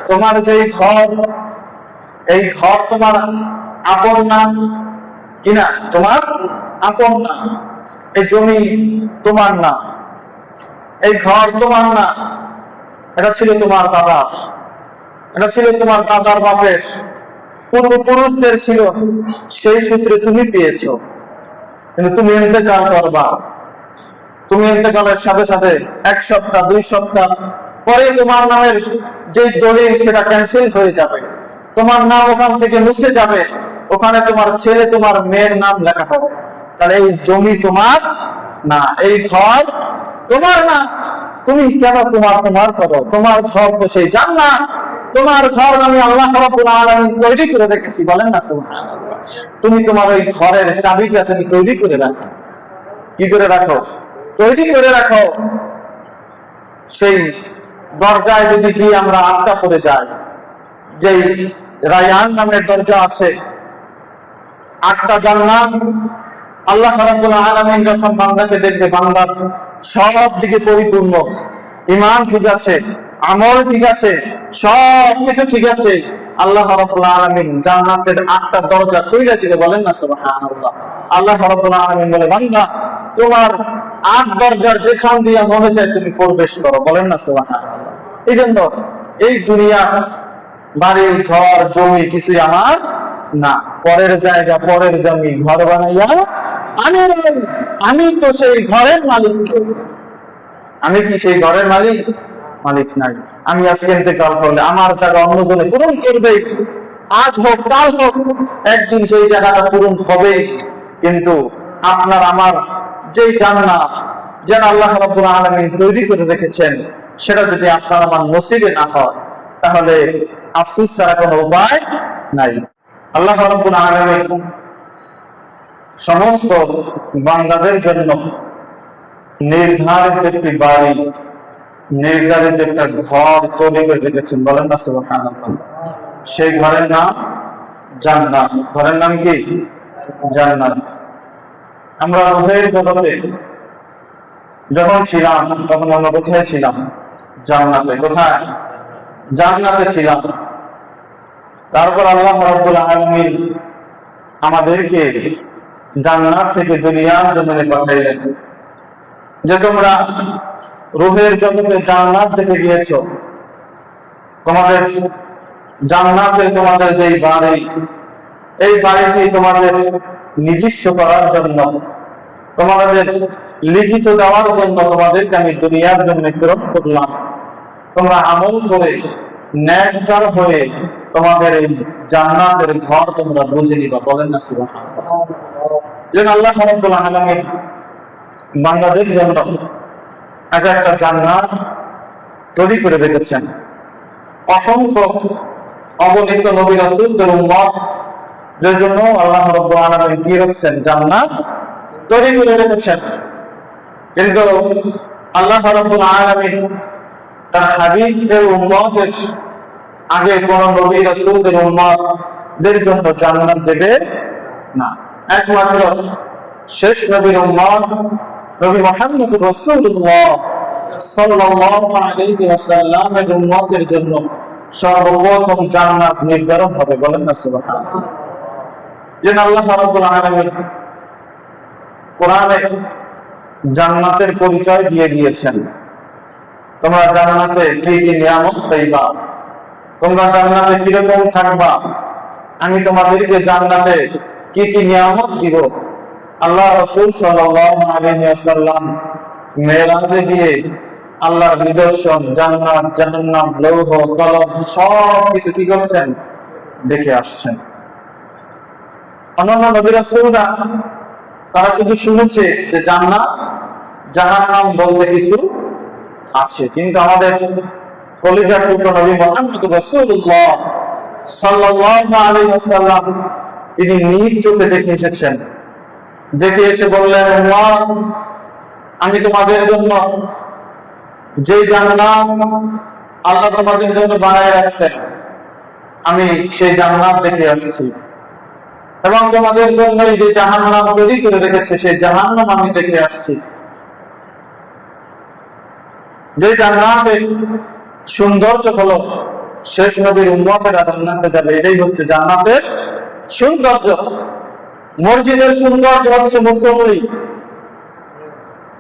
তোমার যে ঘর, এই ঘর তোমার আপন না কিনা? তোমার আপন না। এই জমি তোমার না, এই ঘর তোমার না, এটা ছিল তোমার দাদার, এটা ছিল তোমার দাদার বাপের, পূর্বপুরুষদের ছিল, সেই সূত্রে তুমি পেয়েছো। কিন্তু তুমি ইন্তেকাল করবা, তুমি ইন্তেকালের সাথে সাথে 1 সপ্তাহ 2 সপ্তাহ পরে তোমার নামের যে দলিল সেটা ক্যান্সেল হয়ে যাবে, তোমার নাম ওখান থেকে মুছে যাবে, ওখানে তোমার ছেলে তোমার মেয়ের নাম লেখা হবে। তাহলে এই জমি তোমার না, এই ঘর তোমার না। তুমি কেন তোমার তোমার করো? তোমার ঘর তো সেই জান্নাত, তোমার ঘর আমি আল্লাহ রাব্বুল আলামিন তৈরি করে রেখেছি, বলেন না সুবহানাল্লাহ। তুমি তোমার ওই ঘরের চাবিটা তুমি তৈরি করে রাখো। কি করে রাখো? তৈরি করে রাখো। সেই দরজায় যদি গিয়ে আমরা আটকা পড়ে যাই, যেই রায়ান নামের দরজা আছে, 8টা জান্নাত, আল্লাহ রাব্বুল আলামিন যখন বান্দাকে দেখবে, বান্দার সব দিকে পরিপূর্ণ, ঈমান ঠিক আছে, আমল ঠিক আছে, সব কিছু ঠিক আছে, আল্লাহ রাব্বুল আলামিন জান্নাতের 8টা দরজা খুলে দিলে, বলেন না সুবহানাল্লাহ। আল্লাহ রাব্বুল আলামিন বলে, বান্দা তোমার 8 দরজার যেখান দিয়ে মনে চায় তুমি প্রবেশ করো, বলেন না সুবহানাল্লাহ। এই জন্য এই দুনিয়া, বাড়ি ঘর জমি কিছুই আমার না, পরের জায়গা পরের জমি ঘর বানাইয়া আমি নই, আমি তো সেই ঘরের মালিক। আমি কি সেই ঘরের মালিক? মালিক নাই। আমি আজকে ইন্তেকাল করলে আমার জায়গা অন্যজনে পূরণ করবে, আজ হোক কাল হোক, একদিন সেই জায়গাটা পূরণ হবে। কিন্তু আপনার আমার যেই জান্নাত, যেন আল্লাহ রাব্বুল আলামিন তৈরি করে রেখেছেন, সেটা যদি আপনার আমার নসিবে না হয়, তাহলে আফসোস ছাড়া কোনো উপায় নাই। আল্লাহ রাব্বুল আলামিন সমস্ত বান্দাদের জন্য নির্ধারিত একটি বাড়ি, নির্ধারিত একটা ঘর তৈরি করে রেখেছেন, বলেন না সুবহানাল্লাহ। সেই ঘরের নাম জান্নাত। ঘরের নাম কি? জান্নাত। আমরা রূহের জগতে যখন ছিলাম, তখন আমরা কোথায় ছিলাম? জান্নাতে। কোথায়? জান্নাতে ছিলাম। তারপর আল্লাহ রাব্বুল আলামিন আমাদেরকে জান্নাত থেকে দুনিয়ার জমিনে পাঠাইলেন, যে তোমরা রূহের জগতে জান্নাত দেখে গিয়েছো, তোমাদের জান্নাতে তোমাদের যে বাড়ি, এই বাড়িটি তোমাদের নিজস্ব করার জন্য, তোমাদের লিখিত দেওয়ার জন্য তোমাদেরকে আমি দুনিয়ার জন্য প্রেরণ করলাম। তোমরা আমল করে নেককার হয়ে তোমাদের এই জান্নাতের ঘর তোমরা বুঝে নিবা, বলেন না সুবহানাল্লাহ। যেন আল্লাহ রাব্বুল আলামিন বান্দাদের জন্য একটা জান্নাত তৈরি করে রেখেছেন। অসংখ্য অগণিত নবী রাসূলদের উম্মতদের জন্য আল্লাহ রাব্বুল আলামিন কি রেখেছেন? জান্নাত তৈরি করে রেখেছেন। কিন্তু আল্লাহ রাব্বুল আলামিন তার হাবিবের উম্মতের আগে কোন নবী রাসূলদের উম্মতদের জন্য জান্নাত দেবে না। একমাত্র শেষ নবীর উম্মত নবী মুহাম্মদ রাসূলুল্লাহ সাল্লাল্লাহু আলাইহি ওয়াসাল্লামের উম্মতের জন্য সর্বপ্রথম জান্নাত নির্ধারণ হবে, বলেন না সুবহানাল্লাহ। যেন আল্লাহ রাব্বুল আলামিন কোরআনে জান্নাতের পরিচয় দিয়ে দিয়েছেন। তোমরা জান্নাতে কি কি নিয়ামত পাইবা, তোমরা জান্নাতে কিরকম থাকবা, আমি তোমাদেরকে জান্নাতে কি কি নিয়ামত দিব। আল্লাহ রাসূল সাল্লাল্লাহু আলাইহি ওয়াসাল্লাম মেরাজে গিয়ে আল্লাহর নিদর্শন, জান্নাত, জাহান্নাম, লৌহ কলম সব কিছু কি করছেন? দেখে আসছেন। অন্যান্য নবী রাসূলরা তারা শুধু শুনেছে যে জান্নাত জাহান্নাম বলতে কিছু আছে, কিন্তু আমাদের কলিজার টুকরো নবী মুহাম্মদ রাসূলুল্লাহ সাল্লাল্লাহু আলাইহি ওয়াসাল্লাম তিনি নিজ চোখে দেখে এসেছেন। দেখে এসে বললেন, আল্লাহ আমি তোমাদের জন্য যে জান্নাত আল্লাহ তোমাদের জন্য বানায় রাখছেন, আমি সেই জান্নাত দেখে আসছি, এবং তোমাদের জন্য যে জাহান্নাম তৈরি করে রেখেছে সেই জাহান্নাম আমি দেখে আসছি। যে জান্নাতের সৌন্দর্য হলো শেষ নবীর উম্মতেরা জান্নাতে যাবে, এটাই হচ্ছে জান্নাতের সৌন্দর্য। মসজিদের সৌন্দর্য হচ্ছে মুসল্লি।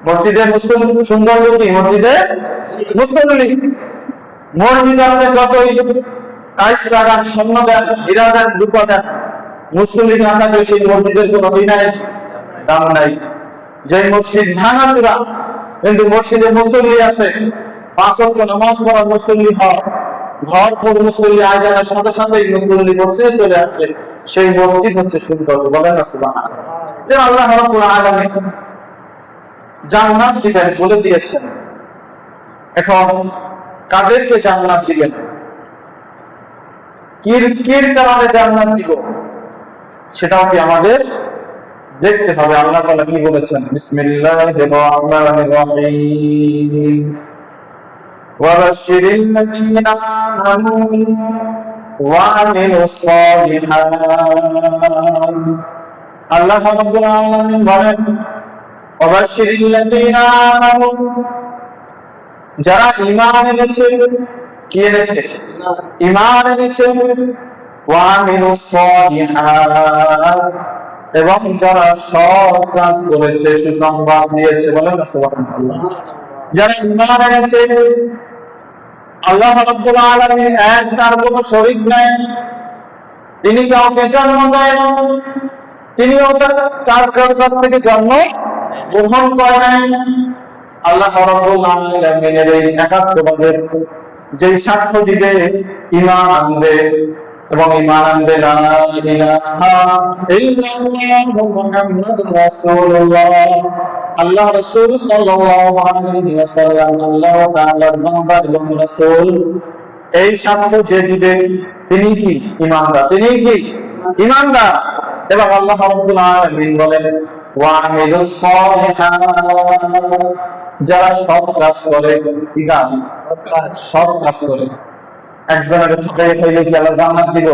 মসজিদের সৌন্দর্য কি? মসজিদে মুসল্লি। মসজিদে আপনি যতই টাইলস লাগান, স্বর্ণ দেন, হীরা দেন, রূপা দেন, মুসল্লি না থাকলে সেই মসজিদের কোনো দাম নাই। যে মসজিদ ভাঙাচোরা কিন্তু মসজিদে মুসল্লি আছে, 5 ওয়াক্ত নামাজ পড়ার মুসল্লি হয়, ঘর পর মুসল্লি আজানের সাথে সাথে মুসল্লি মসজিদে চলে আসে, সেই মসজিদ হচ্ছে সৌন্দর্য। বলেন না সুবহানাল্লাহ। আল্লাহ রাব্বুল আলামিন জান্নাত দিবেন বলে দিয়েছেন। এখন কাদেরকে জান্নাত দিবেন, কির কারণে জান্নাত দিব, সেটাও কি আমাদের দেখতে হবে। আল্লাহ তাআলা কি বলেছেন? বিসমিল্লাহির রহমানির রহিম। ওয়াবাশশিরিল লাযীনা আমানু ওয়া আমিলুস সালিহাত। আল্লাহ রাব্বুল আলামিন বলেন, ওয়াবাশশিরিল লাযীনা আমানু, যারা ঈমান এনেছে। কি এনেছে? ঈমান এনেছে। ওয়া আমিলুস সালিহাত, এবং যারা সৎ কাজ করেছে, সুসংবাদ দিয়েছে। বলেন না সুবহানাল্লাহ। যারা ঈমান এনেছে, আল্লাহ রাব্বুল আলামিন এক, তার কোনো শরীক নাই, তিনি কাউকে জন্ম দেন না, তিনিও তার কাছ থেকে জন্ম গ্রহণ করে নাই। আল্লাহ রাব্বুল আলামিনের এই একাত্মবাদের যে সাক্ষ্য দিবে, ঈমান আনবে এবং ঈমান আনবে লা ইলাহা ইল্লাল্লাহু মুহাম্মাদুর রাসূলুল্লাহ, আল্লাহ রাসূল সাল্লাল্লাহু আলাইহি ওয়াসাল্লাম আল্লাহ তাআলার বান্দা এবং রাসূল, এই সাক্ষ্য যে দিবে তিনি কি? ঈমানদার। তিনি কি? ঈমানদার। এবং আল্লাহ রাব্বুল আলামিন বলেন, ওয়া আমিলুস সালিহাত, যারা সৎ কাজ করে। কি কাজ? সৎ কাজ করে। একজনের ঠকাই খাইলে কি আল্লাহ জান্নাত দিব?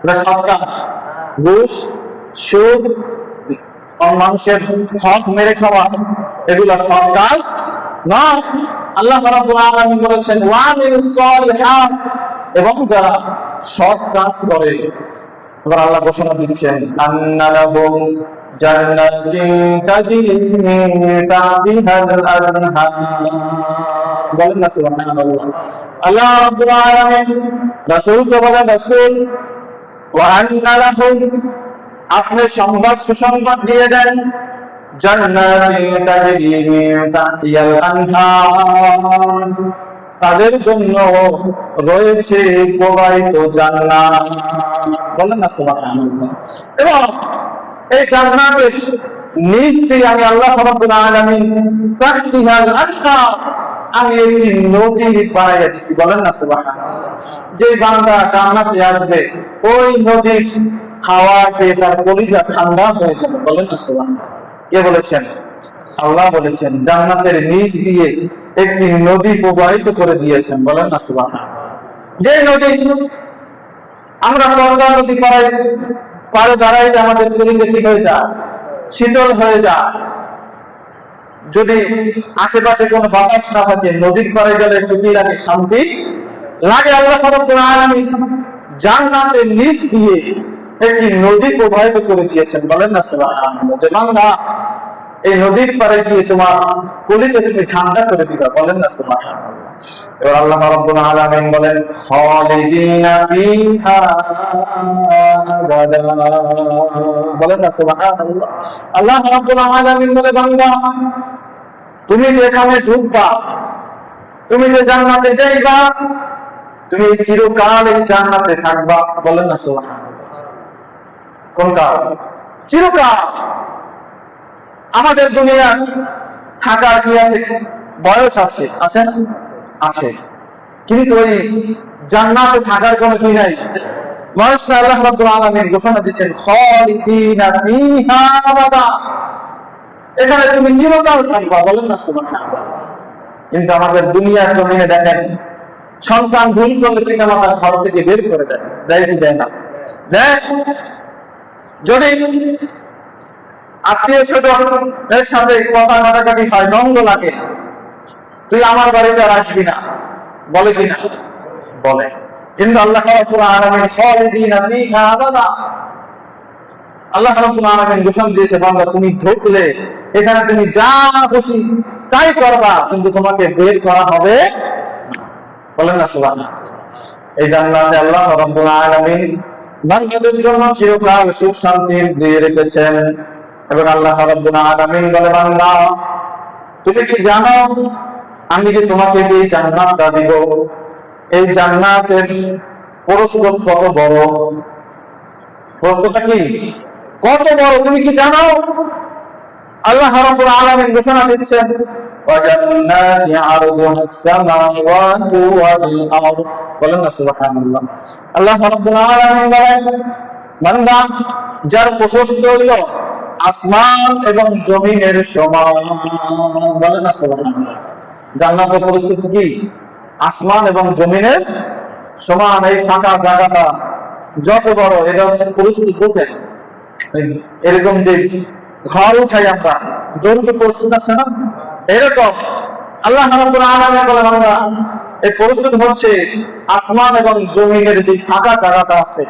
এটা সৎ কাজ। ঘুষ, সুদ, মানুষের হক মেরে খাওয়া, এগুলো সৎ কাজ না। আল্লাহ রাব্বুল আলামিন বলেছেন, ওয়া আমিলুস সালিহাত, এবং যারা সৎ কাজ করে। এবার আল্লাহ ঘোষণা দিচ্ছেন, আন্না লাহুম জান্নাতুন তাজরি মিন তাহতিহাল আনহার। বলেন না সুবহানাল্লাহ। আল্লাহ রাব্বুল আলামিন রাসূলকে বলেন, রাসূল, ওয়া আন্না লাহুম, আপনি সুসংবাদ দিয়ে দেন, জান্নাতুন তাজরি মিন তাহতিহাল আনহার, তাদের জন্য রয়েছে প্রবাহিত জান্নাত। বলেন না সুবহানাল্লাহ। এবং এই জান্নাতের নিচ দিয়ে আমি আল্লাহ রাব্বুল আলামিন তাহতিহাল আনহার, আমি একটি নদী বানাইয়া দিচ্ছি। বলেন না সুবহানাল্লাহ। যে বান্দা জান্নাতে আসবে, ওই নদীর হাওয়াতে তার কলিজা ঠান্ডা হয়ে যাবে। বলেন না সুবহানাল্লাহ। কে বলেছেন? আল্লাহ বলেছেন, জান্নাতের নিচ দিয়ে একটি নদী প্রবাহিত করে দিয়েছেন। বলেন না সুবহানাল্লাহ। যে নদী আমরা পদ্মা নদী পারে দাঁড়াইলে আমাদের কলিজা কি হয়ে যায়? শীতল হয়ে যায়। যদি আশেপাশে কোনো বাতাস না থাকে, নদীর পাড়ে গেলে একটু কি লাগে? শান্তি লাগে। আল্লাহ রাব্বুল আলামিন জান্নাতের নিচ দিয়ে একটি নদী প্রবাহিত করে দিয়েছেন। বলেন না সুবহানাল্লাহ। যে বান্দা এই নদীর পাড়ে গিয়ে তোমার কলিজা তুমি ঠান্ডা করে দিবা। বলেন না সুবহানাল্লাহ। এবার আল্লাহ রাব্বুল আলামিন বলেন, খালিদিনা ফিহা আবাদা। বলেন না সুবহানাল্লাহ। আল্লাহ রাব্বুল আলামিন বলে, বান্দা তুমি যেখানে ঢুকবা, তুমি যে জান্নাতে যাইবা, তুমি চিরকাল এই জান্নাতে থাকবা। বলেন না সুবহানাল্লাহ। কোন কাল? চিরকাল। আমাদের দুনিয়ার থাকার কি আছে? বয়স আছে, আছে না? আছে। কিন্তু ওই জান্নাতে থাকার কোনো কি নাই, বয়স নাই। আল্লাহ রাব্বুল আলামিন ঘোষণা দিচ্ছেন, খালিদিনা ফিহা আবাদা, এখানে তুমি চিরকাল থাকবা। বলেন না সুবহানাল্লাহ। কিন্তু আমাদের দুনিয়ার জমিনে দেখেন, সন্তান ভুল করলে পিতা মাতার ঘর থেকে বের করে দেয়। দেয় কি দেয় না? দেয়। যদি আত্মীয় স্বজনের সাথে কথা কাটাকাটি হয়, দ্বন্দ্ব লাগে, তুই আমার বাড়িতে আর আসবি না, বলে কিনা? বলে। কিন্তু আল্লাহ রাব্বুল আলামিন খালিদিনা ফিহা আবাদা, আল্লাহ রাব্বুল আলামিন ঘোষণা দিয়েছে বান্দা তুমি ঢুকলে এখানে তুমি যা খুশি তাই করবা, কিন্তু তোমাকে বের করা হবে না। বলেন না সুবহানাল্লাহ। এই জান্নাতে আল্লাহ রাব্বুল আলামিন বান্দাদের জন্য চিরকাল সুখ শান্তি দিয়ে রেখেছেন। এবং আল্লাহ রাব্বুল আলামিন বলে বান্দা তুমি কি জানো আমি কি তোমাকে এই জান্নাতটা দিব? এই জান্নাতের প্রস্থ কত বড়? প্রস্থটা কি কত বড় তুমি কি জানো? আল্লাহ রাব্বুল আলামিন ঘোষণা দিচ্ছেন ওয়া জান্নাতি আরদুহাস সামাওয়াতু ওয়াল আরদ। বলেন না সুবহানাল্লাহ। আল্লাহ রাব্বুল আলামিন বলেন বান্দা যার প্রশস্ত হলো আসমান এবং জমিনের সমান। বলেন না সুবহানাল্লাহ। জান্নাতের পরিস্থিতি কি আসমান এবং জমিনের সমান। এই ফাঁকা জায়গাটা যত বড়, এটা হচ্ছে পরিস্থিতি বুঝেন এরকম যে ঘর উঠাই আমরা দৈর্ঘ্য পরিস্থিতি আছে না, এরকম আল্লাহ রাব্বুল আলামিন বলেন আমরা এই পরিস্থিতি হচ্ছে আসমান এবং জমিনের যে ফাঁকা জায়গাটা আছে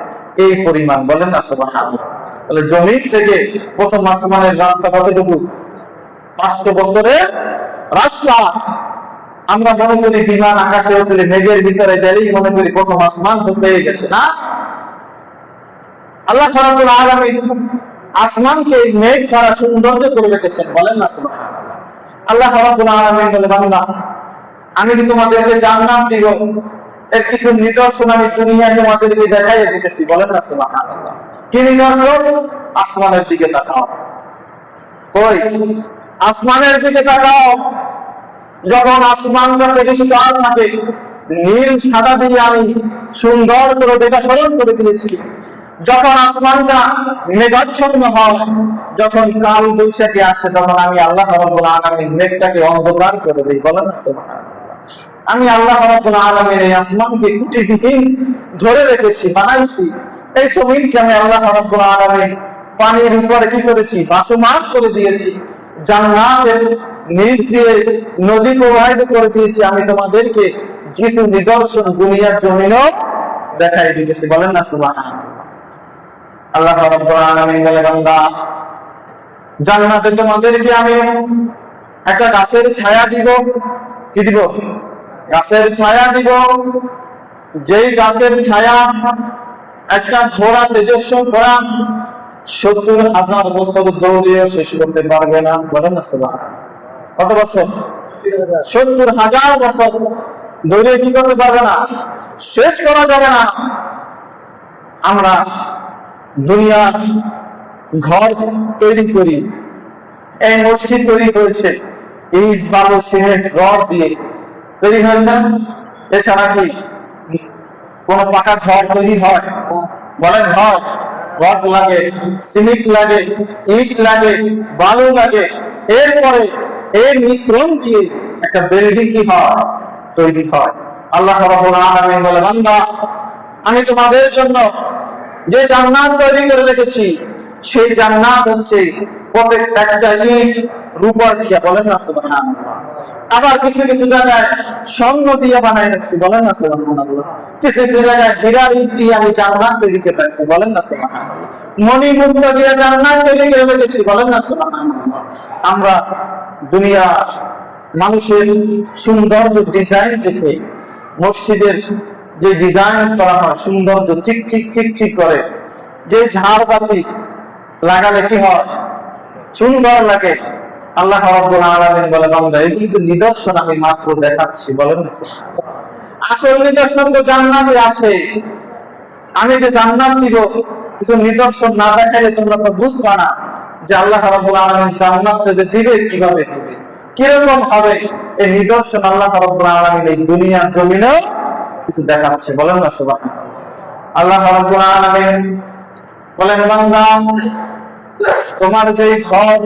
এই পরিমাণ। বলেন না সুবহানাল্লাহ। তাহলে জমিন থেকে প্রথম আসমানের রাস্তা কতটুকু? 500 বছরের রাস্তা। আমরা মনে করি বিমান আকাশে উঠলে মেঘের ভিতরে গেলেই মনে করি প্রথম আসমান পেয়ে গেছে, না। আল্লাহ রাব্বুল আলামিন আসমানকে মেঘ দ্বারা সৌন্দর্য করে রেখেছেন। বলেন না সুবহানাল্লাহ। আল্লাহ রাব্বুল আলামিন বলে বান্দা আমি কি তোমাদেরকে জান্নাত দিব, এর কিছু নিদর্শন আমি দুনিয়ায় তোমাদেরকে দেখাইয়ে দিতেছি। বলেন না সুবহানাল্লাহ। কি নিদর্শন? আসমানের দিকে তাকাও। কই আসমানের দিকে তাকাও। যখন আসমানটা পরিষ্কার থাকে নীল সাদা দিয়ে আমি সুন্দর করে ডেকোরেশন করে দিয়েছি। যখন আসমানটা মেঘাচ্ছন্ন হয়, যখন কাল বৈশাখী আসে, তখন আমি আল্লাহ রাব্বুল আলামিন মেঘটাকে অন্ধকার করে দিই। বলেন না সুবহানাল্লাহ। আমি আল্লাহ রাব্বুল আলামিন এই আসমানকে খুঁটিবিহীন ধরে রেখেছি, বানাইছি। এই জমিনকে আমি আল্লাহ রাব্বুল আলামিন পানির উপরে কি করেছি? ভাসমান করে দিয়েছি। জান্নাতের নিচ দিয়ে নদী প্রবাহিত করে দিয়েছি। আমি তোমাদেরকে কিছু নিদর্শন দুনিয়ার জমিনও দেখাই দিতেছি। বলেন না সুবহানাল্লাহ। আল্লাহ রাব্বুল আলামিন বলে বান্দা জান্নাতে তোমাদেরকে আমি একটা গাছের ছায়া দিব। কি দিব? গাছের ছায়া দিব। যেই গাছের ছায়া একটা ঘোড়া, তেজস্ব ঘোড়া 70,000 বছর দৌড়িয়ে শেষ করতে পারবে না। বলেন না সুবহানাল্লাহ। কত বছর? 70,000 বছর দৌড়িয়ে কি করতে পারবে না? শেষ করা যাবে না। আমরা দুনিয়ার ঘর তৈরি করি, এই মসজিদ তৈরি হয়েছে ইট, বালু, সিমেন্ট, রড দিয়ে তৈরি হয়েছে। এছাড়া কি কোন পাকা ঘর তৈরি হয়? বলেন ঘর, রড লাগে, সিমেন্ট লাগে, ইট লাগে, বালু লাগে। এরপরে এর মিশ্রণ দিয়ে একটা বিল্ডিং কি হয়? তৈরি হয়। আল্লাহ রাব্বুল আলামিন বলে বান্দা আমি তোমাদের জন্য যে জান্নাত তৈরি করে রেখেছি সেই জান্নাত হচ্ছে প্রত্যেকটা ইট রূপা দিয়ে। বলেন না সুবহানাল্লাহ। আবার কিছু কিছু জায়গায় স্বর্ণ দিয়ে বানাই রাখছি। বলেন না সুবহানাল্লাহ। কিছু কিছু জায়গায় হীরা ইট দিয়ে আমি জান্নাত তৈরি করে রাখছি। বলেন না সুবহানাল্লাহ। মণিমুক্তা দিয়ে জান্নাত তৈরি করে রেখেছি। বলেন না সুবহানাল্লাহ। আমরা দুনিয়া মানুষের সৌন্দর্য ডিজাইন দেখে মসজিদের যে ডিজাইন করা হয় সৌন্দর্য চিকচিক চিকচিক করে, যে ঝাড়বাতি লাগালে কি হয়? সুন্দর লাগে। আল্লাহ রাব্বুল আলামিন বলে বান্দা এই কিন্তু নিদর্শন আমি মাত্র দেখাচ্ছি। বলেন না আসল নিদর্শন তো জান্নাতে আছে। আমি যে জান্নাত দিব কিছু নিদর্শন না দেখাইলে তোমরা তো বুঝবা না যে আল্লাহ রাব্বুল আলামিন জান্নাতটা যে দিবে কিভাবে দিবে, কিরকম হবে। এই নিদর্শন আল্লাহ রাব্বুল আলামিন এই দুনিয়ার জমিনে কিছু দেখাচ্ছে। বলেন না সুবহানাল্লাহ। আল্লাহ রাব্বুল আলামিন বলেন বান্দা তোমার যে ঘর,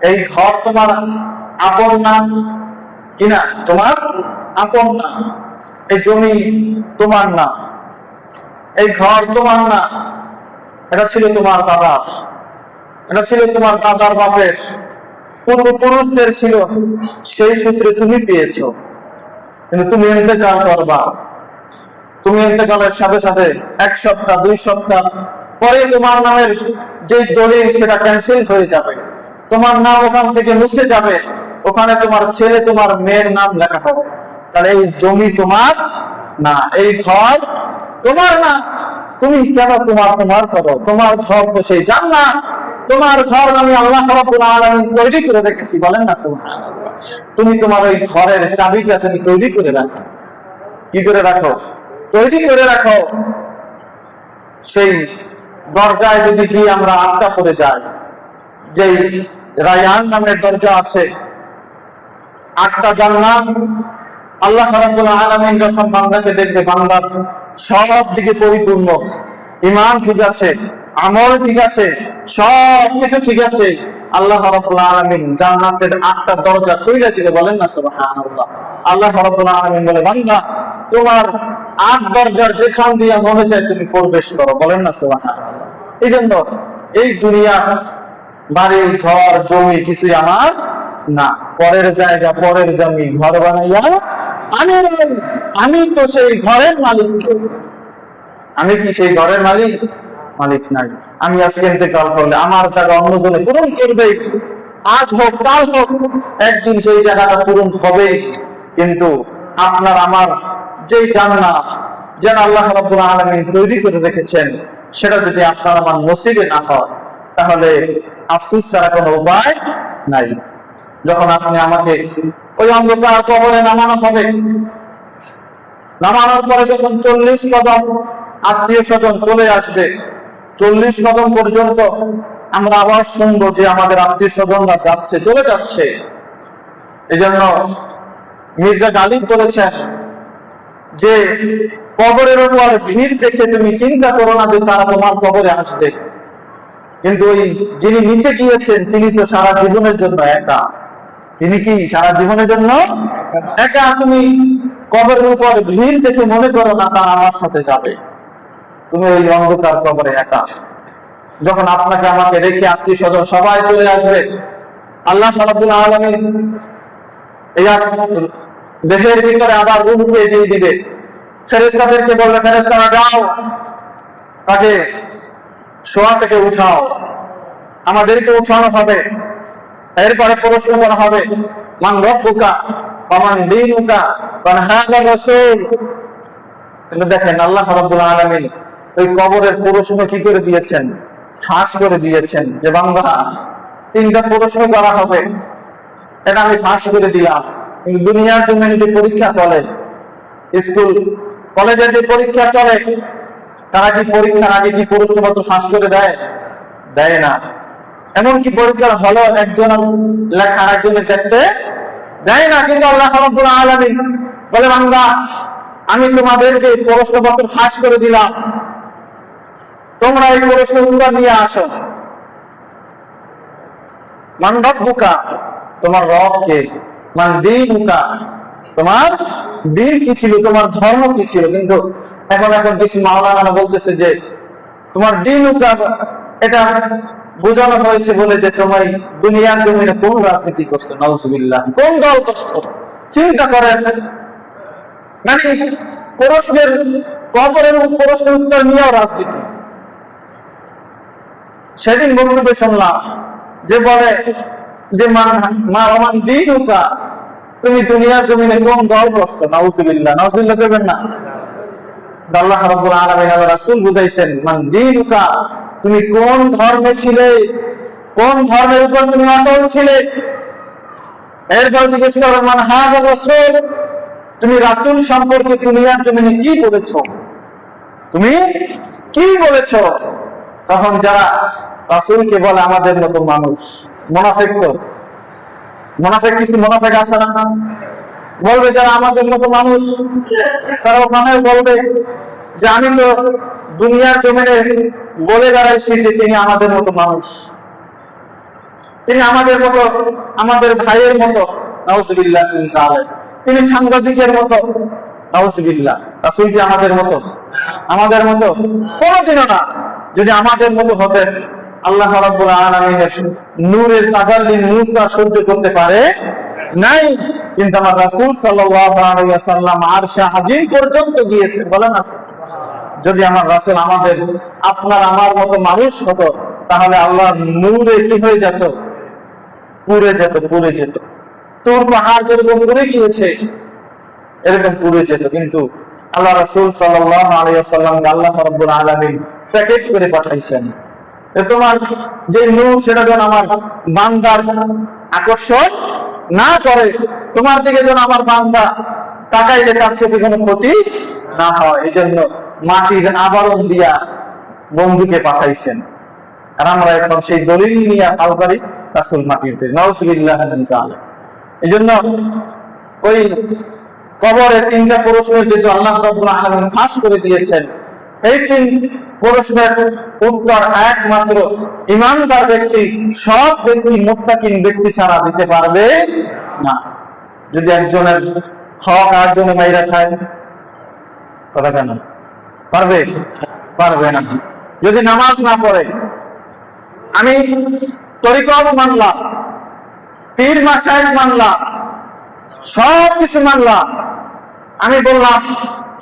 এই ঘর তোমার আপন না কিনা? তোমার আপন না। এই জমি তোমার না, এই ঘর তোমার না। এটা ছিল তোমার বাবার, এটা ছিল তোমার দাদার বাপের, পূর্বপুরুষদের ছিল। সেই সূত্রে তুমি পেয়েছো, কিন্তু তুমি ইন্তেকাল করবা। তুমি ইন্তেকালের সাথে সাথে 1 সপ্তাহ 2 সপ্তাহ পরে তোমার নামের যে দলিল সেটা ক্যান্সেল হয়ে যাবে, তোমার নাম ওখান থেকে মুছে যাবে, ওখানে তোমার ছেলে তোমার মেয়ের নাম লেখা হবে। তাহলে এই জমি তোমার না, এই ঘর তোমার না। তুমি কেন তোমার তোমার করো? তোমার ঘর তো সেই জান্নাত, তোমার ঘর আমি আল্লাহ রাব্বুল আলামিন তৈরি করে রেখেছি, বলেন না সুবহানাল্লাহ। তুমি তোমার ওই ঘরের চাবিটা তুমি তৈরি করে রাখো। কি করে রাখো? তৈরি করে রাখো। সেই দরজায় যদি গিয়ে আমরা আটকা পড়ে যাই, যেই রায়ান নামের দরজা আছে, 8টা জান্নাত, আল্লাহ রাব্বুল আলামিন যখন বান্দাকে দেখবে, বান্দার সব দিকে পরিপূর্ণ, ঈমান ঠিক আছে, আমল ঠিক আছে, সব কিছু ঠিক আছে, আল্লাহ রাব্বুল আলামিন জান্নাতের 8টা দরজা খুলে দিলে, বলেন না সুবহানাল্লাহ। আল্লাহ রাব্বুল আলামিন বলে, বান্দা তোমার 8 দরজার যেখান দিয়ে মনে চায় তুমি প্রবেশ করো, বলেন না সুবহানাল্লাহ। এই জন্য এই দুনিয়া, বাড়ি ঘর জমি কিছুই আমার না, পরের জায়গা পরের জমি ঘর বানাইয়া আমি তো সেই ঘরের মালিক। আমি কি সেই ঘরের মালিক নাই? আমি আজকে ইন্তেকাল করলে আমার জায়গা অন্যজনে পূরণ করবে, আজ হোক কাল হোক, একদিন সেই জায়গাটা পূরণ হবে। কিন্তু আপনার আমার যেই জান্নাত যেন আল্লাহ রাব্বুল আলামিন তৈরি করে রেখেছেন, সেটা যদি আপনার আমার নসিবে না হয়, তাহলে আফসোস ছাড়া কোনো উপায় নাই। যখন আপনি আমাকে ওই অন্ধকার কবরে নামানো হবে, নামানোর পরে যখন 40 কদম আত্মীয় স্বজন চলে আসবে, 40 কদম পর্যন্ত আমরা আবার শুনবো যে আমাদের আত্মীয় স্বজনরা যাচ্ছে, চলে যাচ্ছে। এই জন্য মির্জা গালিব বলেছেন যে কবরের উপর ভিড় দেখে তুমি চিন্তা করো না যে তারা তোমার কবরে আসবে, কিন্তু ওই যিনি নিচে গিয়েছেন তিনি তো সারা জীবনের জন্য একা। তিনি কি সারা জীবনের জন্য একা? তুমি কবরের উপর ভিড় দেখে মনে করো না তারা আমার সাথে যাবে, তুমি ওই অন্ধকার কবরে একা। যখন আপনাকে আমাকে রেখে আত্মীয় স্বজন সবাই চলে আসবে, আল্লাহ রাব্বুল আলামিন এই দেহের ভিতরে আবার রূহকে দিয়ে দিবে, ফেরেশতাদেরকে বলবে, ফেরেশতারা যাও তাকে শোয়া থেকে উঠাও, আমাদেরকে উঠানো হবে। এরপরে প্রশ্ন করা হবে, মান রব্বুকা ওয়া মান দীনুকা ওয়া হাযা রাসূল। কিন্তু দেখেন আল্লাহ রাব্বুল আলামিন ওই কবরের প্রশ্ন কি করে দিয়েছেন, ফাঁস করে দিয়েছেন যে বান্দা 3টা প্রশ্ন করা হবে, এটা আমি ফাঁস করে দিলাম। কিন্তু দুনিয়ার জন্য যে পরীক্ষা চলে, স্কুল কলেজের যে পরীক্ষা চলে, তারা কি পরীক্ষার আগে কি প্রশ্নপত্র ফাঁস করে দেয় না? এমনকি পরীক্ষার হলো একজন লেখা আরেকজনের দেখতে দেয় না। কিন্তু আল্লাহ রাব্বুল আলামিন বলে, বান্দা আমি তোমাদেরকে প্রশ্নপত্র ফাঁস করে দিলাম, তোমরা এই প্রশ্নের উত্তর নিয়ে আসো। মান রব্বুকা, তোমার রব কে? মান দীনুকা, তোমার দিন কি ছিল, তোমার ধর্ম কি ছিল? কিন্তু এখন কিছু মাওলানা বলতেছে যে তোমার দীনুকা, এটা বোঝানো হয়েছে বলে যে তোমার দুনিয়ার জমিনে কোন রাজনীতি করছো, নাউজুবিল্লাহ, কোন দল করছো। চিন্তা করেন, মানে প্রশ্নের কবরের প্রশ্নের উত্তর নিয়েও রাজনীতি। সেদিন বক্তব্য শুনলাম যে বলে যে মান দীনুকা, তুমি দুনিয়ার জমিনে কোন দল করছো, নাউজুবিল্লাহ, নাউজুবিল্লাহ করবেন না। আল্লাহ রাব্বুল আলামিন আল্লাহ রাসূল বুঝাইছেন, মান দীনুকা, তুমি কোন ধর্মে ছিলে, কোন ধর্মের উপর তুমি অটল ছিলে। এরপর জিজ্ঞেস করেন, মান হাযা রাসূল, তুমি রাসূল সম্পর্কে দুনিয়ার জমিনে কি বলেছো, তুমি কি বলেছো? তখন যারা রাসূলকে বলে আমাদের মতো মানুষ, মুনাফিক, তো মুনাফিক কিছু মুনাফিক আছে না, বলবে যারা আমাদের মতো মানুষ, তারা ওখানে বলবে যে আমি তো দুনিয়ার জমিনে বলে বেড়াইছি যে তিনি আমাদের মতো মানুষ, তিনি আমাদের মতো, আমাদের ভাইয়ের মতো, নাউজুবিল্লাহ, তিনি সাংবাদিকের মতো, নাউজুবিল্লাহ। রাসূল কি আমাদের মতো? কোনোদিনও না। যদি আমাদের মতো হতেন, আল্লাহ রাব্বুল আলামিনের নূরের তাজাল্লি মুসা সহ্য করতে পারে নাই। কিন্তু আমার রাসূল সাল্লাল্লাহু আলাইহি ওয়াসাল্লাম আরশে আজিম পর্যন্ত গিয়েছে, বলেন না? যদি আমার রাসূল আমাদের আপনার আমার মতো মানুষ হতো তাহলে আল্লাহর নূরে কি হয়ে যেত? পুড়ে যেত। তুর পাহাড় যেরকম পুড়ে গিয়েছে এরকম পুড়ে যেত, কিন্তু আল্লাহ রাসূল সাল্লাল্লাহু আলাইহি ওয়াসাল্লামকে আল্লাহ রাব্বুল আলামিন প্যাকেট করে পাঠাইছেন। তোমার যে নূর সেটা যেন আমার বান্দার আকর্ষণ না করে, তোমার দিকে যেন আমার বান্দা তাকাইলে তার চোখে কোনো ক্ষতি না হয়, এই জন্য মাটির আবরণ দিয়া বন্ধুকে পাঠাইছেন। আর আমরা এখন সেই দলিল নিয়ে ফালবাড়ি রাসূল মাটিতে, নাউযুবিল্লাহ। এই জন্য ওই কবরের তিনটা প্রশ্নের যেহেতু আল্লাহ রাব্বুল আলামিন ফাঁস করে দিয়েছেন, এই তিন প্রশ্নের উত্তর একমাত্র ঈমানদার ব্যক্তি, সব ব্যক্তি, মুত্তাকিন ব্যক্তি ছাড়া দিতে পারবে না। যদি একজনের হক আরেকজনে মাইরা খায়, কথা কেন পারবে না। যদি নামাজ না পড়ে, আমি তরিকত মানলাম, পীর মাশায়েখ মানলাম, সব কিছু মানলাম, আমি বললাম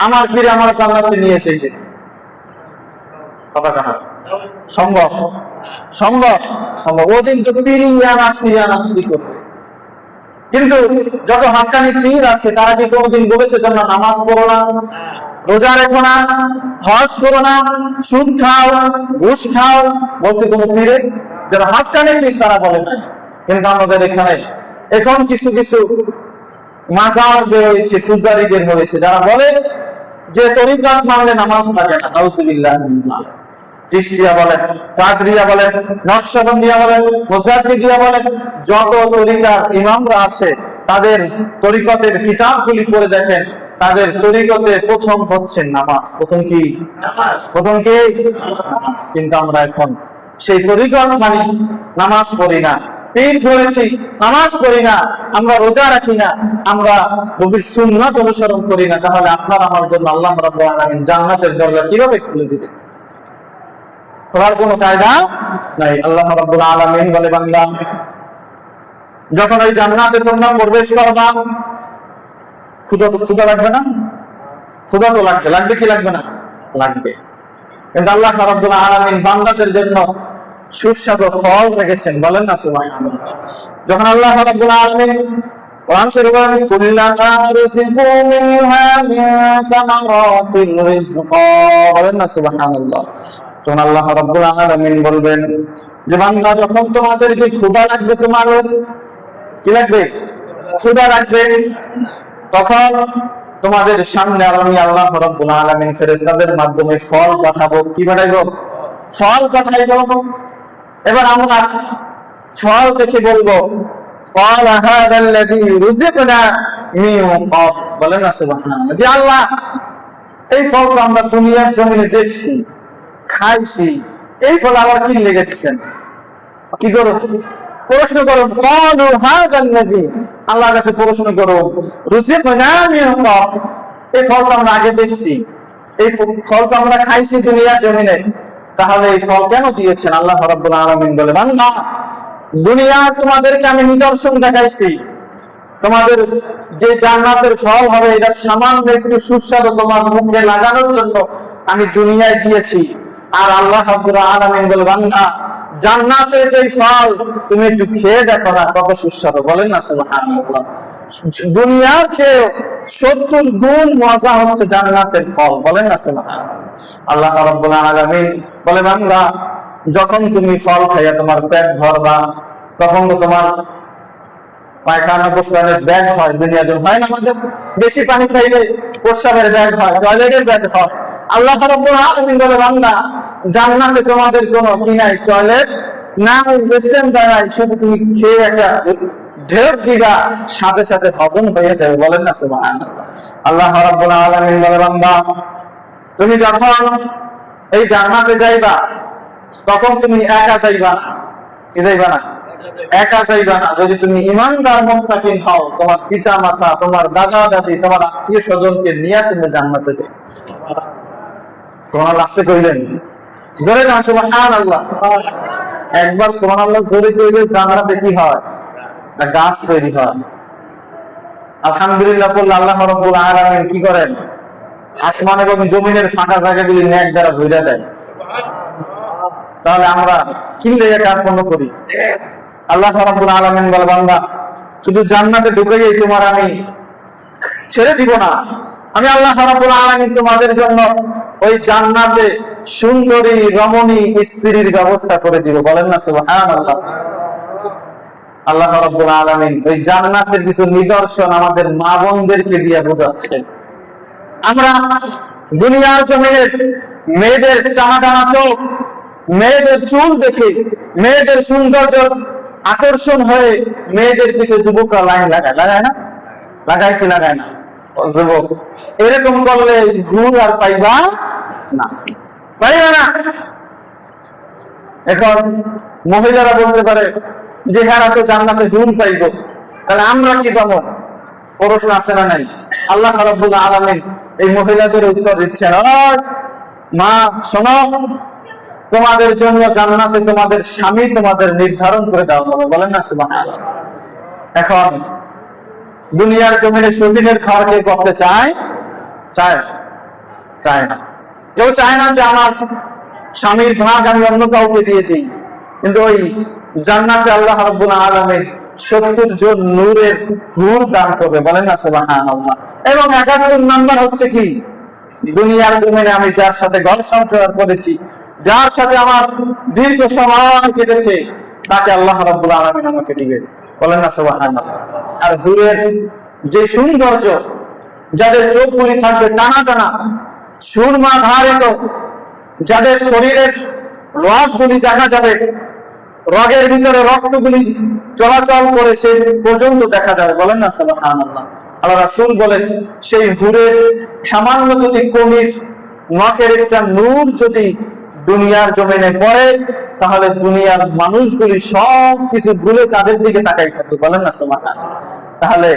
আমার পীর আমার জান্নাতে নিয়েছে, কথা কেন? সম্ভব। ওদিন তো পীরই ইয়া নাফসি করবে। কিন্তু যত হাক্কানি পীর আছে তারা কি কোনোদিন বলেছে তোমরা নামাজ পড়ো না, রোজা রেখো না, হজ করো না, সুদ খাও, ঘুষ খাও? বলছে কোন পীরে? যারা হাক্কানি পীর তারা বলে না। কিন্তু আমাদের এখানে এখন কিছু মাজার বের হয়েছে, পূজারি বের হয়েছে, যারা বলে যে তরিকত মানলে নামাজ থাকে না। নাউযুবিল্লাহ। চিশতিয়া বলেন, কাদরিয়া বলেন, নকশবন্দিয়া বলেন, মুজাদ্দিদিয়া বলেন, যত তরিকার ইমামরা আছে তাদের তরিকতের কিতাবগুলি পড়ে দেখেন, তাদের তরিকতে প্রথম হচ্ছে নামাজ। প্রথম কি? কিন্তু আমরা এখন সেই তরিকত মানি, নামাজ পড়ি না, পীর ধরেছি, নামাজ পড়ি না, আমরা রোজা রাখি না, আমরা নবীর সুন্নাত অনুসরণ করি না। তাহলে আপনার আমার জন্য আল্লাহ রাব্বুল আলামিন জান্নাতের দরজা কিভাবে খুলে দিবেন? খোলার কোনো কায়দা নাই। আল্লাহ রাব্বুল আলামিন বলে, বান্দা যখন ওই জান্নাতে তোমরা প্রবেশ করবা, ক্ষুধা লাগবে না? ক্ষুধা তো লাগবে কি লাগবে না? লাগবে। কিন্তু আল্লাহ রাব্বুল আলামিন বান্দাদের জন্য সুস্বাদু ফল রেখেছেন, বলেন না সুবহানাল্লাহ। যখন আল্লাহ রাব্বুল আলামিন কোরআন শরীফে বলেন, কুল্লামা রুজিকু মিনহা মিন সামারাতির রিজকা, বলেন না সুবহানাল্লাহ। তখন আল্লাহ রাব্বুল আলামিন বলবেন যে বান্দা যখন তোমাদেরকে ক্ষুধা লাগবে, তোমার কি লাগবে? ক্ষুধা লাগবে, তখন তোমাদের সামনে আমি আল্লাহ রাব্বুল আলামিন ফেরেশতাদের মাধ্যমে ফল পাঠাবো। কি পাঠাইবো? ফল পাঠাইবো। এবার আমরা ফল দেখে বলবো, ক্বালা হাযাল্লাযী রুজিকনা মিন ক্বাব, বলেন না সুবহানাল্লাহ। যে আল্লাহ, এই ফল তো আমরা দুনিয়ার জমিনে দেখছি, খাইছি, এই ফল আবার কি লেগে দিচ্ছেন? কি করো? প্রশ্ন করো। ক্বালু হাযাল্লাযী, আল্লাহর কাছে প্রশ্ন করো, রুজিকনা মিন ক্বাব, এই ফল তো আমরা আগে দেখছি, এই ফল তো আমরা খাইছি দুনিয়ার জমিনে, তাহলে এই ফল কেন দিয়েছেন? আল্লাহ রাব্বুল আলামিন বলে, বান্দা দুনিয়া তোমাদেরকে আমি নিদর্শন দেখাইছি, তোমাদের যে জান্নাতের ফল হবে এটার সামান্য একটু সুস্বাদু তোমার মুখে লাগানোর জন্য আমি দুনিয়ায় দিয়েছি। আর আল্লাহ রাব্বুল আলামিন বলে, বান্দা জান্নাতের যে ফল তুমি একটু খেয়ে দেখো না কত সুস্বাদু, বলেন না সুবহানাল্লাহ। দুনিয়ার চেয়ে 70 গুণ মজা হচ্ছে জান্নাতের ফল, বলেন না সুবহানাল্লাহ। আল্লাহ রাব্বুল আলামিন বলে, বান্দা যখন তুমি ফল খাইয়া তোমার পেট ভরবা, তখন তো তোমার পায়খানা প্রস্রাবের ব্যাগ হয়, দুনিয়া যখন হয় না আমাদের, বেশি পানি খাইলে প্রস্রাবের ব্যাগ হয়, টয়লেটের ব্যাগ হয়। আল্লাহ রাব্বুল আলামিন বলে, বান্দা জান্নাতে তোমাদের কোনো কি নাই? টয়লেট না, ওয়েস্টার্ন জায়গায় শুধু তুমি খেয়ে একটা ঢেউ দিবা, সাথে সাথে হজম হয়ে যাবে, বলেন না সুবহানাল্লাহ। আল্লাহ রাব্বুল আলামিন বলে, বান্দা তুমি যখন এই জান্নাতে যাইবা তখন তুমি একা যাইবা না। কি যাইবা না? একা যাইবা না। যদি তুমি ঈমানদার মুত্তাকিন হও, তোমার পিতা মাতা, তোমার দাদা দাদি, তোমার আত্মীয় স্বজনকে নিয়ে তুমি জান্নাতে যাবে। সুবহানাল্লাহ। আসতে কইলেন জোরে না সুবহানাল্লাহ। একবার সুবহানাল্লাহ জোরে কইলে জান্নাতে কি হয়? গাছ তৈরি হয়। আলহামদুলিল্লাহ বললে আল্লাহ রাব্বুল আলামিন কি করেন? আসমান এবং জমিনের ফাঁকা জায়গাগুলি নেক দ্বারা ভরে দেয়। তাহলে আমরা কি লেগে কার্পণ্য করি? আল্লাহ রাব্বুল আলামিন বলে, বান্দা শুধু জান্নাতে ঢুকেই তোমার আমি ছেড়ে দিব না, আমি আল্লাহ রাব্বুল আলামিন তোমাদের জন্য ওই জান্নাতে সুন্দরী রমণী স্ত্রীর ব্যবস্থা করে দিব। বলেন না সুবহানাল্লাহ। আল্লাহ রাব্বুল আলামিন ওই জান্নাতের কিছু নিদর্শন আমাদের মা বোনদেরকে দিয়ে বোঝাচ্ছেন। আমরা দুনিয়ার জমিনের মেয়েদের টানা টানা চোখ, মেয়েদের চুল দেখে, মেয়েদের সৌন্দর্য আকর্ষণ হয়ে মেয়েদের পিছনে যুবকরা লাইন লাগায়, লাগায় না? লাগায় কি লাগায় না? যুবক এরকম করলে ঘুর আর পাইবা না, পাইবা না। এখন মহিলারা বলতে পারে যে হ্যাঁ তো জান্নাতে হুর পাইব, তাহলে আমরা কি পাবো? প্রশ্ন আছে না নাই? আল্লাহ রাব্বুল আলামিন এই মহিলাদের উত্তর দিচ্ছেন, মা শোনো, তোমাদের জন্য জান্নাতে তোমাদের স্বামী তোমাদের নির্ধারণ করে দেওয়া হবে। বলেন না সুবহানাল্লাহ। এখন দুনিয়ার জমিনে সতীনের খাওয়া কে করতে চায়? চায়? চায় না। কেউ চায় না যে আমার স্বামীর ভাগ আমি অন্য কাউকে দিয়ে দিই, কিন্তু ওই জান্নাতে আল্লাহ রাব্বুল আলামিন 70 জন নূরের হুর দান করবে। বলেন না সুবহানাল্লাহ। এবং 71 নাম্বার হচ্ছে কি, দুনিয়ার জমিনে আমি যার সাথে ঘর সংসার করেছি, যার সাথে আমার দীর্ঘ সময় কেটেছে, তাকে আল্লাহ রাব্বুল আলামিন আমাকে দিবে। বলেন না সুবহানাল্লাহ। আর হুরের যে সৌন্দর্য, যাদের চোখগুলি থাকবে টানা টানা সুরমা ধারিত, যাদের শরীরের রগগুলি দেখা যাবে, রগের ভিতরে রক্তগুলি চলাচল করে সে পর্যন্ত দেখা যাবে। বলেন না সুবহানাল্লাহ। আল্লাহ রাসূল বলেন, সেই হুরের সামান্য যদি কমির নখের একটা নূর যদি দুনিয়ার জমিনে পড়ে, তাহলে দুনিয়ার মানুষগুলি সব কিছু ভুলে তাদের দিকে তাকাই থাকবে। বলেন না সুবহানাল্লাহ। তাহলে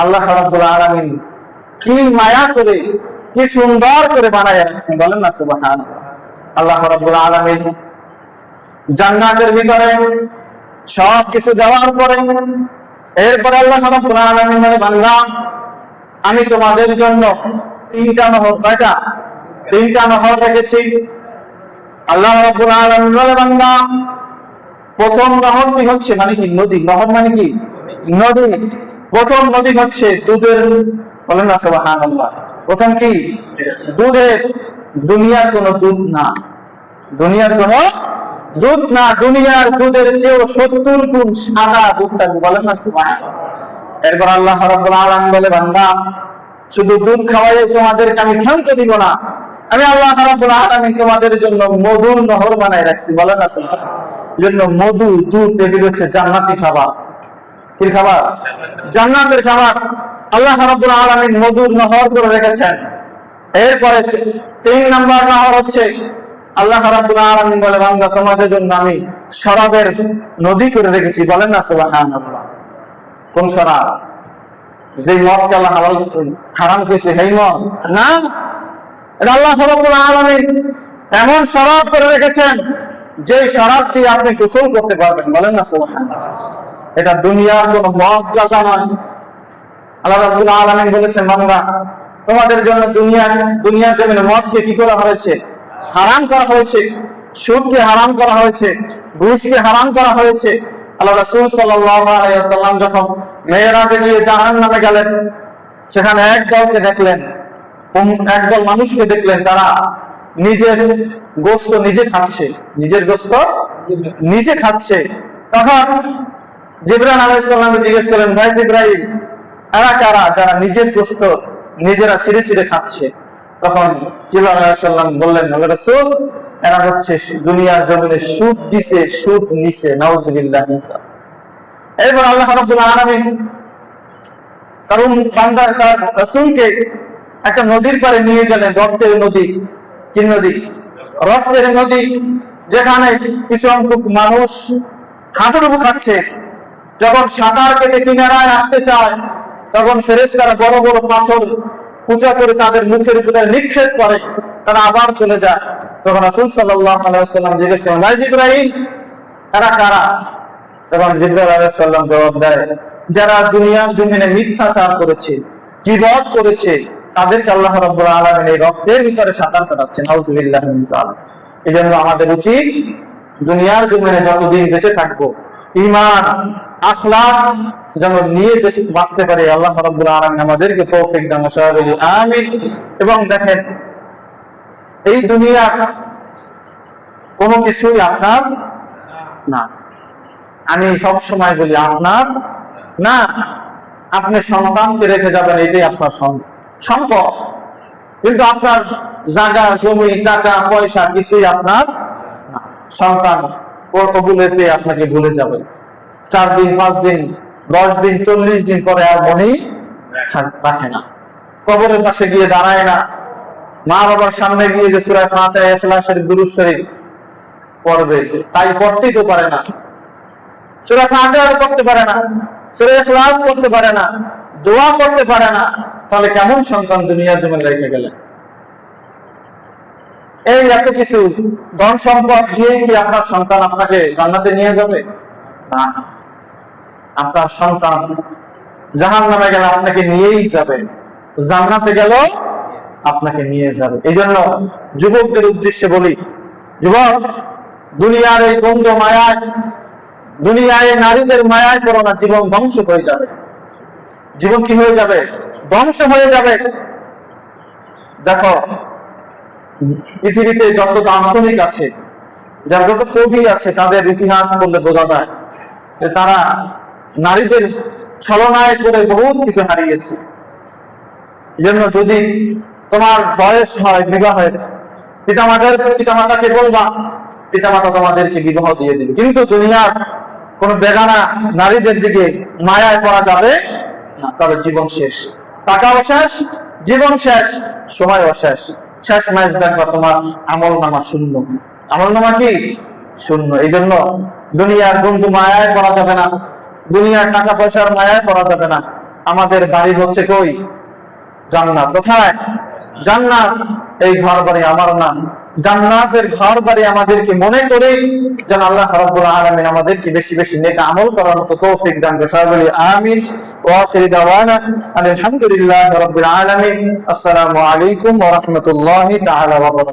আল্লাহ রাব্বুল আলামিন কি মায়া করে, কি সুন্দর করে বানায় রাখছেন। বলেন না সুবহানাল্লাহ। আল্লাহ রাব্বুল আলামিন জান্নাতের ভিতরে সব কিছু দেওয়ার পরে এরপর আল্লাহ রাব্বুল আলামিন বলে, বান্দা আমি তোমাদের জন্য 3টা নহর, কয়টা? 3টা নহর রেখেছি। আল্লাহ রাব্বুল আলামিন বলে, বান্দা প্রথম নহরটি হচ্ছে মানে কি? নদী। নহর মানে কি? নদী। প্রথম নদী হচ্ছে দুধের। বলেন না সুবহানাল্লাহ। প্রথম কি? দুধের। দুনিয়ার কোন দুধ না, দুনিয়ার কোন দুধ না, দুনিয়ার দুধের চেয়েও 70 গুণ সাদা দুধ থাকবে। বলেন না সুবহানাল্লাহ। এরপর আল্লাহ রাব্বুল আলামিন বলে, বান্দা শুধু দুধ খাওয়াই তোমাদেরকে আমি ক্ষান্ত দিব না, আমি আল্লাহ রাব্বুল আলামিন তোমাদের জন্য মধুর নহর বানাই রাখছি। বলেন না সুবহানাল্লাহ। জন্য মধু, দুধ এগুলো হচ্ছে জান্নাতি খাবার। কি খাবার? জান্নাতের খাবার। আল্লাহ রাব্বুল আলামিন মধুর নহর করে রেখেছেন। এরপরে 3 নাম্বার নহর হচ্ছে আল্লাহ রাব্বুল আলামিন বলে, বান্দা তোমাদের জন্য আমি শরাবের নদী করে রেখেছি। বলেন না সুবহানাল্লাহ। কোন শরাব? যে মদকে আল্লাহ হারাম করেছে সেই মদ না, এটা আল্লাহ রাব্বুল আলামিন এমন শরাব করে রেখেছেন যে শরাব দিয়ে আপনি গোসল করতে পারবেন। বলেন না সুবহানাল্লাহ। এটা দুনিয়ার কোন মদ গাঁজা নয়। আল্লাহ রাব্বুল আলামিন বলেছেন, বান্দা তোমাদের জন্য দুনিয়ার জমিনে মদকে কি করা হয়েছে? হারাম করা হয়েছে। সুদকে হারাম করা হয়েছে, ঘুষকে হারাম করা হয়েছে। আল্লাহ রাসূল সাল্লাল্লাহু আলাইহি ওয়াসাল্লাম যখন মেরাজে গিয়ে জাহান্নামে গেলেন, সেখানে একদলকে দেখলেন, একদল মানুষকে দেখলেন, তারা নিজের গোশত নিজে খাচ্ছে, নিজের গোশত নিজে খাচ্ছে। তখন জিবরাইল আলাইহিস সালাম জিজ্ঞেস করলেন, ভাই জিবরাইল, এরা কারা যারা নিজের গোশত নিজেরা ছিঁড়ে ছিঁড়ে খাচ্ছে? তখন জিবরাইল আলাইহিস সালাম বললেন, হে রাসূল, এরা হচ্ছে দুনিয়ার জমিনে সুদ দিছে, সুদ নিছে। নাউযুবিল্লাহ। এরপর আল্লাহ রাব্বুল আলামিন কারণ বান্দা তার রাসূলকে একটা নদীর পাড়ে নিয়ে গেলেন, রক্তের নদী। কি নদী? রক্তের নদী, যেখানে কিছু সংখ্যক মানুষ হাঁটুডুবু খাচ্ছে। যখন সাঁতার কেটে কিনারায় আসতে চায়, তখন ফেরেশতারা বড় বড় পাথর পূজা করে তাদের মুখের উপরে নিক্ষেপ করে, তারা আবার চলে যায়। তখন রাসূল সাল্লাল্লাহু আলাইহি ওয়াসাল্লাম জিজ্ঞেস করেন, ভাই জিবরাইল, এরা কারা? তখন জিবরাইল আলাইহিস সালাম জবাব দেয়, যারা দুনিয়ার জমিনে মিথ্যাচার করেছে, গীবত করেছে, তাদেরকে আল্লাহ রাব্বুল আলামিন এই রক্তের ভিতরে সাঁতার কাটাচ্ছেন। নাউযুবিল্লাহি মিন যালিক। এজন্য আমাদের উচিত দুনিয়ার জমিনে যতদিন বেঁচে থাকবো ঈমান আখলাক যেন নিয়ে বাঁচতে পারি। আল্লাহ রাব্বুল আলামিন আমাদেরকে তৌফিক দান করুন, আমিন। এবং দেখেন, এই দুনিয়া কোনো কিছুই আপনার না। আমি সব সময় বলি আপনার না। আপনি সন্তানকে রেখে যাবেন, এটাই আপনার সম্পদ। কিন্তু আপনার জায়গা জমি টাকা পয়সা কিছুই আপনার না। সন্তান কবুলে পেয়ে আপনাকে ভুলে যাবে। 4 দিন 5 দিন 10 দিন 40 দিন পরে আর মনেই রাখে না। কবরের পাশে গিয়ে দাঁড়ায় না। মা বাবার সামনে গিয়ে যে সূরা ফাতিহা ইখলাস শরীফ দুরূদ শরীফ পড়বে, তাই পড়তেই তো পারে না। সূরা ফাতিহা পড়তে পারে না, সূরা ইখলাস পড়তে পারে না, দোয়া করতে পারে না। তাহলে কেমন সন্তান দুনিয়ার জমিনে রেখে গেলেন? এই এত কিছু ধন সম্পদ দিয়ে কি আপনার সন্তান আপনাকে জান্নাতে নিয়ে যাবে? না। আপনার সন্তান জাহান্নামে গেলে আপনাকে নিয়েই যাবে, জান্নাতে গেল আপনাকে নিয়ে যাবে। এই জন্য যুবকদের উদ্দেশ্যে বলি, যুবক, দুনিয়ার এই গন্ধ মায়ায়, দুনিয়ায় নারীদের মায়ায় পড়ো না। জীবন ধ্বংস হয়ে যাবে। জীবন কি হয়ে যাবে? ধ্বংস হয়ে যাবে। দেখো, পৃথিবীতে যত দার্শনিক আছে, যার যত কবি আছে, তাদের ইতিহাস পড়লে বোঝা যায় যে তারা নারীদের ছলনায় করে বহুত কিছু হারিয়েছে। জন্য যদি তোমার বয়স হয় বিবাহের, পিতামাতাকে বলবা, পিতামাতা তোমাদেরকে বিবাহ দিয়ে দিবে। কিন্তু দুনিয়ার কোন বেগানা নারীদের দিকে মায়ায় পড়া যাবে না, তাহলে জীবন শেষ। টাকাও শেষ, জীবন শেষ, সময়ও শেষ। শেষ ম্যাচ দেখবা তোমার আমল নামা শূন্য। আমল নামা কি? শূন্য। এই জন্য দুনিয়ার বন্ধু মায়ায় পড়া যাবে না, দুনিয়ার টাকা পয়সার মায়ায় পড়া যাবে না। আমাদের বাড়ি হচ্ছে কই? জান্নাত। কোথায়? জান্নাত। এই ঘর বাড়ি আমার না, জান্নাতের ঘর বাড়ি আমাদেরকে মনে করে যেন আল্লাহ রাব্বুল আলামিন আমাদেরকে বেশি বেশি নেক আমল করার মতো তৌফিক দান করেন। সবাই বলি আমিন। ওয়া আখিরু দাওয়ানা আলহামদুলিল্লাহি রাব্বিল আলামিন। আসসালামু আলাইকুম ওয়া রাহমাতুল্লাহি তাআলা ওয়া বারাকাতুহু।